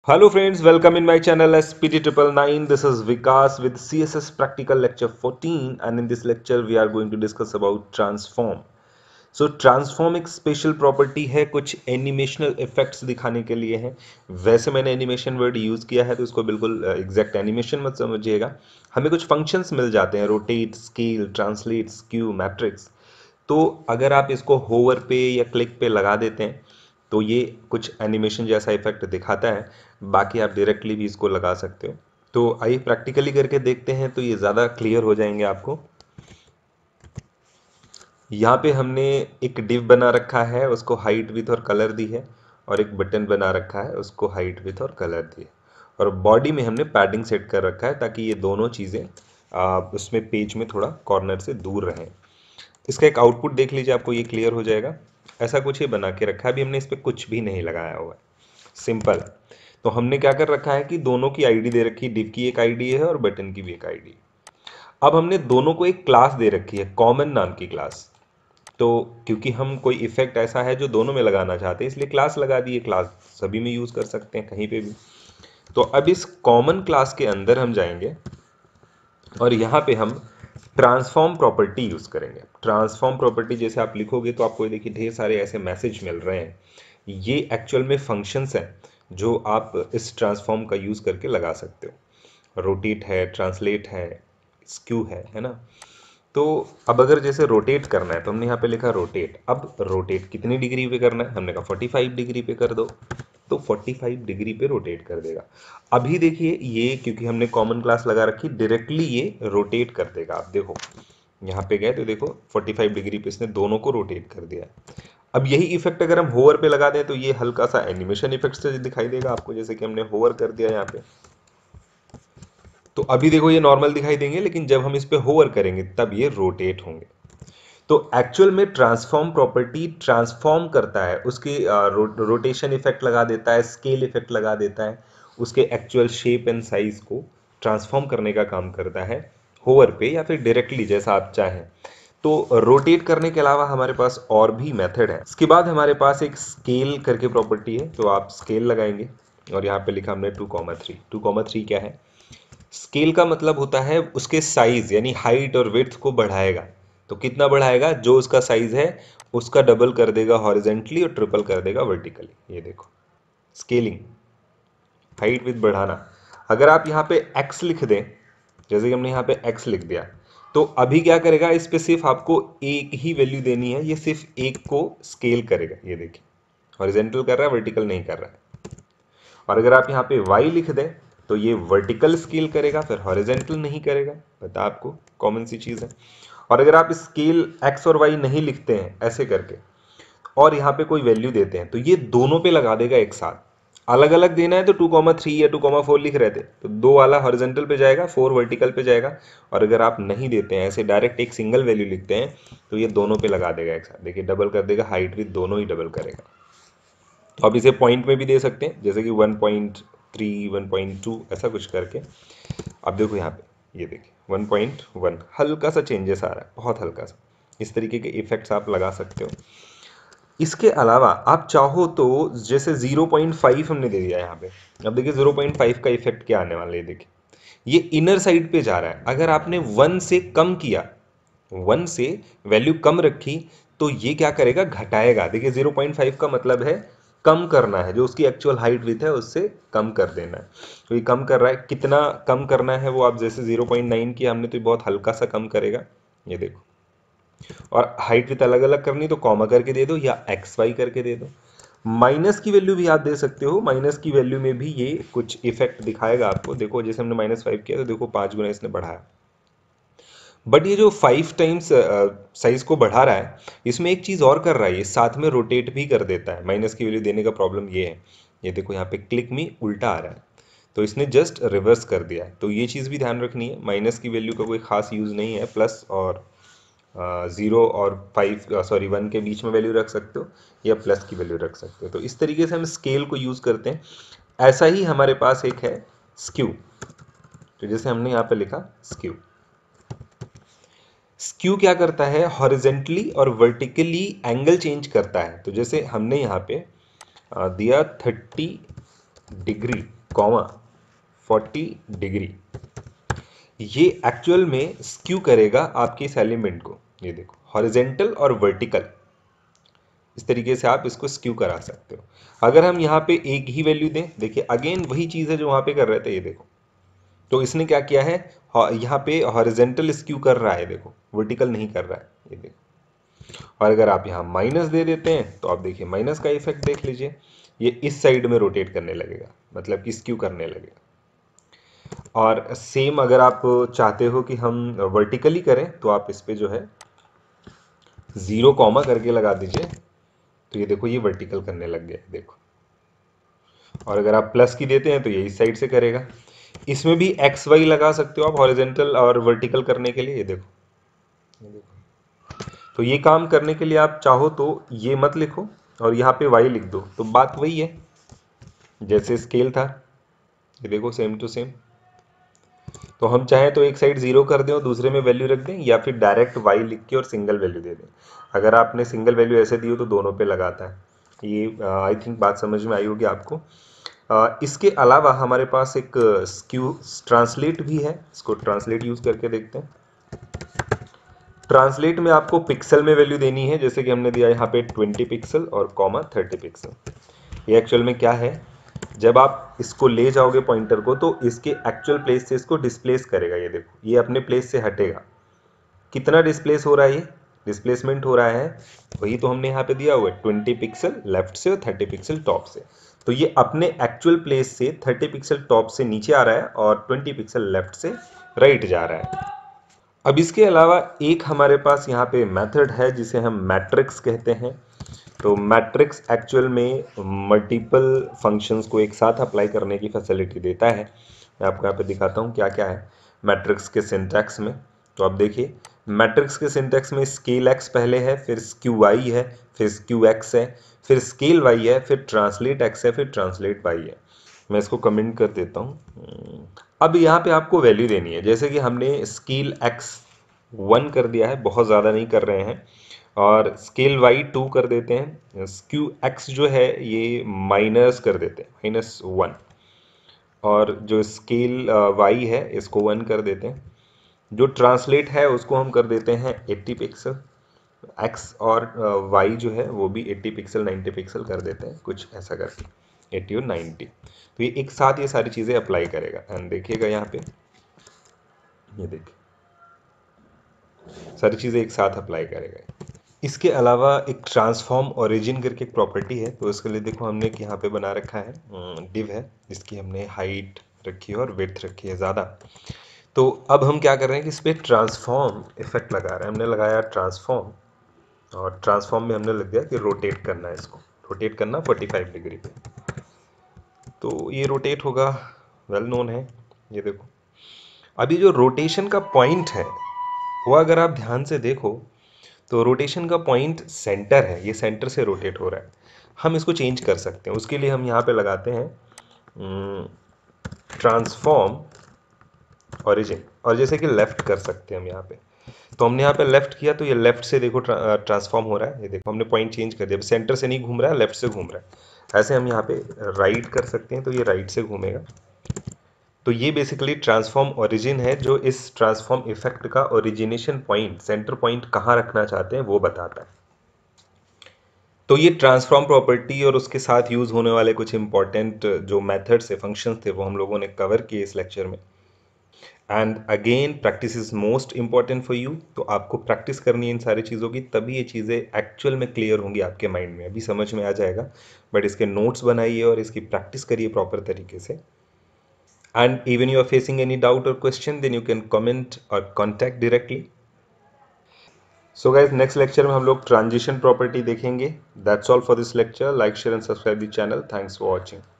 Hello friends, welcome in my channel SPT 999. This is Vikas with CSS Practical Lecture 14 and in this lecture we are going to discuss about transform. So transform एक special property है, कुछ एनिमेशनल effects दिखाने के लिए है। वैसे मैंने animation word use किया है तो इसको बिल्कुल एग्जैक्ट एनिमेशन मत समझिएगा। हमें कुछ फंक्शंस मिल जाते हैं, rotate, scale, translate, skew, matrix. तो अगर आप इसको होवर पे या क्लिक पे लगा देते हैं तो ये कुछ एनिमेशन जैसा इफेक्ट दिखाता है। बाकी आप डायरेक्टली भी इसको लगा सकते हो। तो आइए प्रैक्टिकली करके देखते हैं तो ये ज़्यादा क्लियर हो जाएंगे आपको। यहाँ पे हमने एक डिव बना रखा है, उसको हाइट विथ और कलर दी है, और एक बटन बना रखा है, उसको हाइट विथ और कलर दी है, और बॉडी में हमने पैडिंग सेट कर रखा है ताकि ये दोनों चीज़ें उसमें पेज में थोड़ा कॉर्नर से दूर रहें। इसका एक आउटपुट देख लीजिए, आपको ये क्लियर हो जाएगा। ऐसा कुछ ही बना के रखा है, अभी हमने इस पर कुछ भी नहीं लगाया हुआ है, सिंपल। तो हमने क्या कर रखा है कि दोनों की आईडी दे रखी है, डिव की एक आईडी है और बटन की भी एक आईडी। अब हमने दोनों को एक क्लास दे रखी है, कॉमन नाम की क्लास। तो क्योंकि हम कोई इफेक्ट ऐसा है जो दोनों में लगाना चाहते हैं इसलिए क्लास लगा दी है। क्लास सभी में यूज़ कर सकते हैं, कहीं पे भी। तो अब इस कॉमन क्लास के अंदर हम जाएंगे और यहाँ पे हम ट्रांसफॉर्म प्रॉपर्टी यूज़ करेंगे। ट्रांसफॉर्म प्रॉपर्टी जैसे आप लिखोगे तो आपको देखिए ढेर सारे ऐसे मैसेज मिल रहे हैं। ये एक्चुअल में फंक्शंस हैं जो आप इस ट्रांसफॉर्म का यूज़ करके लगा सकते हो। रोटेट है, ट्रांसलेट है, स्क्यू है ना। तो अब अगर जैसे रोटेट करना है तो हमने यहाँ पे लिखा रोटेट। अब रोटेट कितनी डिग्री पे करना है, हमने कहा 45 डिग्री पे कर दो, तो 45 डिग्री पे रोटेट कर देगा। अभी देखिए ये क्योंकि हमने कॉमन क्लास लगा रखी, डायरेक्टली ये रोटेट कर देगा। आप देखो यहाँ पे गए तो देखो 45 डिग्री पे इसने दोनों को रोटेट कर दिया। अब यही इफेक्ट अगर हम होवर पे लगा दें तो ये हल्का सा एनिमेशन इफेक्ट से दिखाई देगा आपको, जैसे कि हमने होवर कर दिया यहाँ पे। तो अभी देखो ये नॉर्मल दिखाई देंगे, लेकिन जब हम इस पे होवर करेंगे तब ये रोटेट होंगे। तो एक्चुअल में ट्रांसफॉर्म प्रॉपर्टी ट्रांसफॉर्म करता है, उसकी रोटेशन इफेक्ट लगा देता है, स्केल इफेक्ट लगा देता है, उसके एक्चुअल शेप एंड साइज को ट्रांसफॉर्म करने का काम करता है होवर पे या फिर डायरेक्टली जैसा आप चाहें। तो रोटेट करने के अलावा हमारे पास और भी मेथड है। इसके बाद हमारे पास एक स्केल करके प्रॉपर्टी है, तो आप स्केल लगाएंगे और यहाँ पे लिखा हमने 2,3। 2,3 क्या है? स्केल का मतलब होता है उसके साइज यानी हाइट और विड्थ को बढ़ाएगा। तो कितना बढ़ाएगा? जो उसका साइज है उसका डबल कर देगा हॉरिजेंटली और ट्रिपल कर देगा वर्टिकली। ये देखो स्केलिंग, हाइट विथ बढ़ाना। अगर आप यहाँ पे x लिख दें, जैसे कि हमने यहाँ पे x लिख दिया, तो अभी क्या करेगा, इस पे सिर्फ आपको एक ही वैल्यू देनी है, ये सिर्फ एक को स्केल करेगा। ये देखिए हॉरिजेंटल कर रहा है, वर्टिकल नहीं कर रहा है। और अगर आप यहाँ पे y लिख दें तो ये वर्टिकल स्केल करेगा, फिर हॉरिजेंटल नहीं करेगा। पता आपको, कॉमन सी चीज़ है। और अगर आप स्केल x और y नहीं लिखते हैं ऐसे करके और यहाँ पे कोई वैल्यू देते हैं तो ये दोनों पे लगा देगा एक साथ। अलग अलग देना है तो 2,3 या 2,4 लिख रहे थे तो 2 वाला हॉरिजेंटल पे जाएगा, 4 वर्टिकल पे जाएगा। और अगर आप नहीं देते हैं, ऐसे डायरेक्ट एक सिंगल वैल्यू लिखते हैं, तो ये दोनों पे लगा देगा एक साथ। देखिए डबल कर देगा, हाइट विथ दोनों ही डबल करेगा। तो आप इसे पॉइंट में भी दे सकते हैं, जैसे कि 1.3, 1.2 ऐसा कुछ करके। अब देखो यहाँ पे, ये देखिए 1.1 हल्का सा चेंजेस आ रहा है, बहुत हल्का सा। इस तरीके के इफेक्ट्स आप लगा सकते हो। इसके अलावा आप चाहो तो जैसे 0.5 हमने दे दिया यहाँ पे। अब देखिए 0.5 का इफेक्ट क्या आने वाला है। देखिए ये इनर साइड पे जा रहा है। अगर आपने 1 से कम किया, 1 से वैल्यू कम रखी, तो ये क्या करेगा, घटाएगा। देखिए 0.5 का मतलब है कम करना है, जो उसकी एक्चुअल हाइट विथ है उससे कम कर देना है। तो ये कम कर रहा है, कितना कम करना है वो आप जैसे 0.9 किया हमने तो ये बहुत हल्का सा कम करेगा। ये देखो, और हाइट विथ अलग अलग करनी तो कॉमा करके दे दो या एक्स वाई करके दे दो। माइनस की वैल्यू भी आप दे सकते हो, माइनस की वैल्यू में भी ये कुछ इफेक्ट दिखाएगा आपको। देखो जैसे हमने -5 किया तो देखो 5 गुना इसने बढ़ाया। बट ये जो 5 टाइम्स साइज को बढ़ा रहा है, इसमें एक चीज़ और कर रहा है, ये साथ में रोटेट भी कर देता है। माइनस की वैल्यू देने का प्रॉब्लम ये है, ये देखो यहाँ पे क्लिक में उल्टा आ रहा है, तो इसने जस्ट रिवर्स कर दिया है। तो ये चीज़ भी ध्यान रखनी है, माइनस की वैल्यू का कोई खास यूज़ नहीं है। प्लस और 0 और 1 के बीच में वैल्यू रख सकते हो या प्लस की वैल्यू रख सकते हो। तो इस तरीके से हम स्केल को यूज़ करते हैं। ऐसा ही हमारे पास एक है स्क्यू, तो जैसे हमने यहाँ पे लिखा स्क्यू। स्क्यू क्या करता है, हॉरिजेंटली और वर्टिकली एंगल चेंज करता है। तो जैसे हमने यहाँ पे दिया 30 डिग्री, कॉमा 40 डिग्री, ये एक्चुअल में स्क्यू करेगा आपके इस एलिमेंट को। ये देखो, हॉरिजेंटल और वर्टिकल, इस तरीके से आप इसको स्क्यू करा सकते हो। अगर हम यहाँ पे एक ही वैल्यू दें, देखिए अगेन वही चीज़ है जो वहाँ पे कर रहे थे, ये देखो। तो इसने क्या किया है, यहाँ पे हॉरिजेंटल स्क्यू कर रहा है, देखो वर्टिकल नहीं कर रहा है, ये देखो। और अगर आप यहाँ माइनस दे देते हैं तो आप देखिए माइनस का इफेक्ट देख लीजिए, ये इस साइड में रोटेट करने लगेगा, मतलब कि स्क्यू करने लगेगा। और सेम अगर आप चाहते हो कि हम वर्टिकली करें तो आप इस पे जो है 0 कॉमा करके लगा दीजिए, तो ये देखो ये वर्टिकल करने लग गया, देखो। और अगर आप प्लस की देते हैं तो ये इस साइड से करेगा। इसमें भी एक्स वाई लगा सकते हो आप हॉरिजेंटल और वर्टिकल करने के लिए, ये देखो। तो ये काम करने के लिए आप चाहो तो ये मत लिखो और यहाँ पे वाई लिख दो, तो बात वही है जैसे स्केल था, ये देखो सेम टू सेम। तो हम चाहें तो एक साइड 0 कर दें और दूसरे में वैल्यू रख दें, या फिर डायरेक्ट वाई लिख के और सिंगल वैल्यू दे दें। अगर आपने सिंगल वैल्यू ऐसे दी हो तो दोनों पे लगाता है। ये आई थिंक बात समझ में आई होगी आपको। इसके अलावा हमारे पास एक स्क्यू ट्रांसलेट भी है, इसको ट्रांसलेट यूज़ करके देखते हैं। ट्रांसलेट में आपको पिक्सल में वैल्यू देनी है, जैसे कि हमने दिया यहाँ पे 20 पिक्सल और कॉमा 30 पिक्सल। ये एक्चुअल में क्या है, जब आप इसको ले जाओगे पॉइंटर को तो इसके एक्चुअल प्लेस से इसको डिस्प्लेस करेगा। ये देखो, ये अपने प्लेस से हटेगा। कितना डिस्प्लेस हो रहा है, ये डिस्प्लेसमेंट हो रहा है, वही तो हमने यहाँ पे दिया हुआ है, 20 पिक्सल लेफ्ट से और 30 पिक्सल टॉप से। तो ये अपने एक्चुअल प्लेस से 30 पिक्सल टॉप से नीचे आ रहा है और 20 पिक्सल लेफ्ट से राइट जा रहा है। अब इसके अलावा एक हमारे पास यहाँ पे मेथड है जिसे हम मैट्रिक्स कहते हैं। तो मैट्रिक्स एक्चुअल में मल्टीपल फंक्शंस को एक साथ अप्लाई करने की फैसिलिटी देता है। मैं आपको यहाँ पे दिखाता हूँ क्या क्या है मैट्रिक्स के सिंटैक्स में। तो आप देखिए, मैट्रिक्स के सिंटैक्स में स्केल एक्स पहले है, फिर स्क्यू वाई है, फिर स्क्यू एक्स है, फिर स्केल वाई है, फिर ट्रांसलेट एक्स है, फिर ट्रांसलेट वाई है। मैं इसको कमेंट कर देता हूँ। अब यहाँ पे आपको वैल्यू देनी है, जैसे कि हमने स्केल एक्स 1 कर दिया है, बहुत ज़्यादा नहीं कर रहे हैं, और स्केल वाई 2 कर देते हैं। स्क्यू एक्स जो है ये माइनस कर देते हैं, -1। और जो स्केल वाई है इसको 1 कर देते हैं। जो ट्रांसलेट है उसको हम कर देते हैं 80 पिक्सल। एक्स और वाई जो है वो भी 80 पिक्सल 90 पिक्सल कर देते हैं, कुछ ऐसा करके 80 और 90। तो ये एक साथ ये सारी चीज़ें अप्लाई करेगा। एंड देखिएगा यहाँ पे, ये देखिए सारी चीज़ें एक साथ अप्लाई करेगा। इसके अलावा एक ट्रांसफॉर्म ओरिजिन करके एक प्रॉपर्टी है, तो इसके लिए देखो हमने कि यहाँ पे बना रखा है डिव है जिसकी हमने हाइट रखी है और विड्थ रखी है ज़्यादा। तो अब हम क्या कर रहे हैं कि इस पर ट्रांसफॉर्म इफेक्ट लगा रहे हैं। हमने लगाया ट्रांसफॉर्म, और ट्रांसफॉर्म में हमने लग दिया कि रोटेट करना है, इसको रोटेट करना 45 डिग्री पे। तो ये रोटेट होगा, वेल नोन है। ये देखो, अभी जो रोटेशन का पॉइंट है वो अगर आप ध्यान से देखो तो रोटेशन का पॉइंट सेंटर है, ये सेंटर से रोटेट हो रहा है। हम इसको चेंज कर सकते हैं, उसके लिए हम यहाँ पे लगाते हैं ट्रांसफॉर्म ओरिजिन, और जैसे कि लेफ़्ट कर सकते हैं हम यहाँ पे। तो हमने यहाँ पे लेफ़्ट किया तो ये लेफ़्ट से देखो ट्रांसफॉर्म हो रहा है। ये देखो हमने पॉइंट चेंज कर दिया, सेंटर से नहीं घूम रहा है, लेफ़्ट से घूम रहा है। ऐसे हम यहाँ पे राइट कर सकते हैं तो ये राइट से घूमेगा। तो ये बेसिकली ट्रांसफॉर्म ओरिजिन है, जो इस ट्रांसफॉर्म इफेक्ट का ओरिजिनेशन पॉइंट, सेंटर पॉइंट कहाँ रखना चाहते हैं वो बताता है। तो ये ट्रांसफॉर्म प्रॉपर्टी और उसके साथ यूज़ होने वाले कुछ इंपॉर्टेंट जो मेथड्स थे, फंक्शंस थे, वो हम लोगों ने कवर किए इस लेक्चर में। And again practice is most important for you. तो आपको प्रैक्टिस करनी है इन सारी चीज़ों की, तभी ये चीज़ें एक्चुअल में क्लियर होंगी आपके माइंड में। अभी समझ में आ जाएगा, बट इसके नोट्स बनाइए और इसकी प्रैक्टिस करिए प्रॉपर तरीके से। And even you are facing any doubt or question, then you can comment or contact directly. So guys, next lecture में हम लोग transition property देखेंगे. That's all for this lecture. Like, share and subscribe the channel. Thanks for watching.